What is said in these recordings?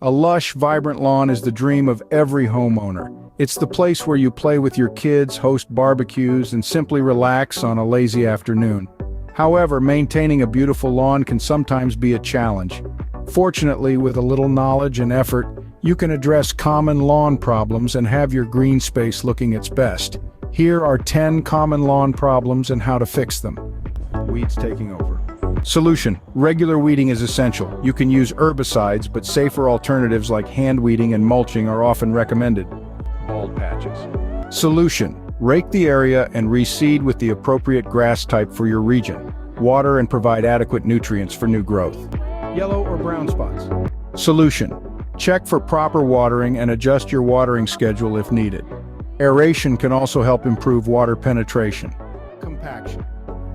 A lush, vibrant lawn is the dream of every homeowner. It's the place where you play with your kids, host barbecues, and simply relax on a lazy afternoon. However, maintaining a beautiful lawn can sometimes be a challenge. Fortunately, with a little knowledge and effort, you can address common lawn problems and have your green space looking its best. Here are 10 common lawn problems and how to fix them. Weeds taking over. Solution: regular weeding is essential. You can use herbicides, but safer alternatives like hand weeding and mulching are often recommended. Bald patches. Solution: rake the area and reseed with the appropriate grass type for your region. Water and provide adequate nutrients for new growth. Yellow or brown spots. Solution: check for proper watering and adjust your watering schedule if needed. Aeration can also help improve water penetration. Compaction.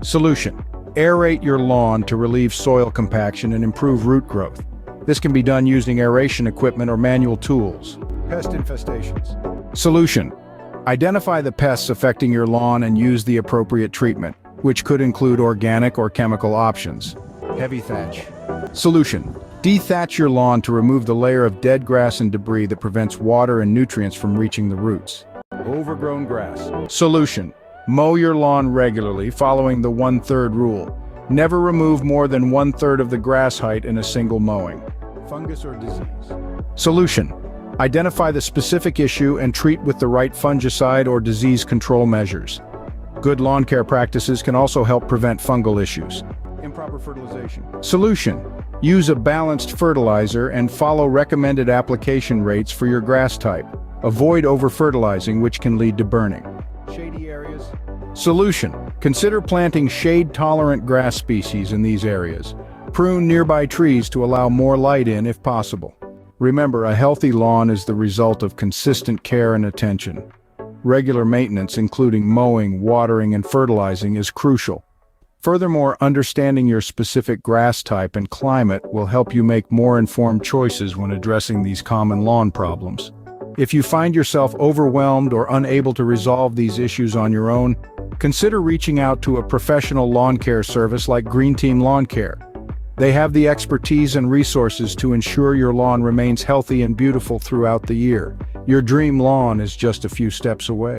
Solution: aerate your lawn to relieve soil compaction and improve root growth. This can be done using aeration equipment or manual tools. Pest infestations. Solution: identify the pests affecting your lawn and use the appropriate treatment, which could include organic or chemical options. Heavy thatch. Solution: dethatch your lawn to remove the layer of dead grass and debris that prevents water and nutrients from reaching the roots. Overgrown grass. Solution: mow your lawn regularly, following the 1/3 rule. Never remove more than 1/3 of the grass height in a single mowing. Fungus or disease. Solution: identify the specific issue and treat with the right fungicide or disease control measures. Good lawn care practices can also help prevent fungal issues. Improper fertilization. Solution: use a balanced fertilizer and follow recommended application rates for your grass type. Avoid over-fertilizing, which can lead to burning. Shady areas. Solution: consider planting shade-tolerant grass species in these areas. Prune nearby trees to allow more light in if possible. Remember, a healthy lawn is the result of consistent care and attention. Regular maintenance, including mowing, watering, and fertilizing, is crucial. Furthermore, understanding your specific grass type and climate will help you make more informed choices when addressing these common lawn problems. If you find yourself overwhelmed or unable to resolve these issues on your own, consider reaching out to a professional lawn care service like Green Team Lawn Care. They have the expertise and resources to ensure your lawn remains healthy and beautiful throughout the year. Your dream lawn is just a few steps away.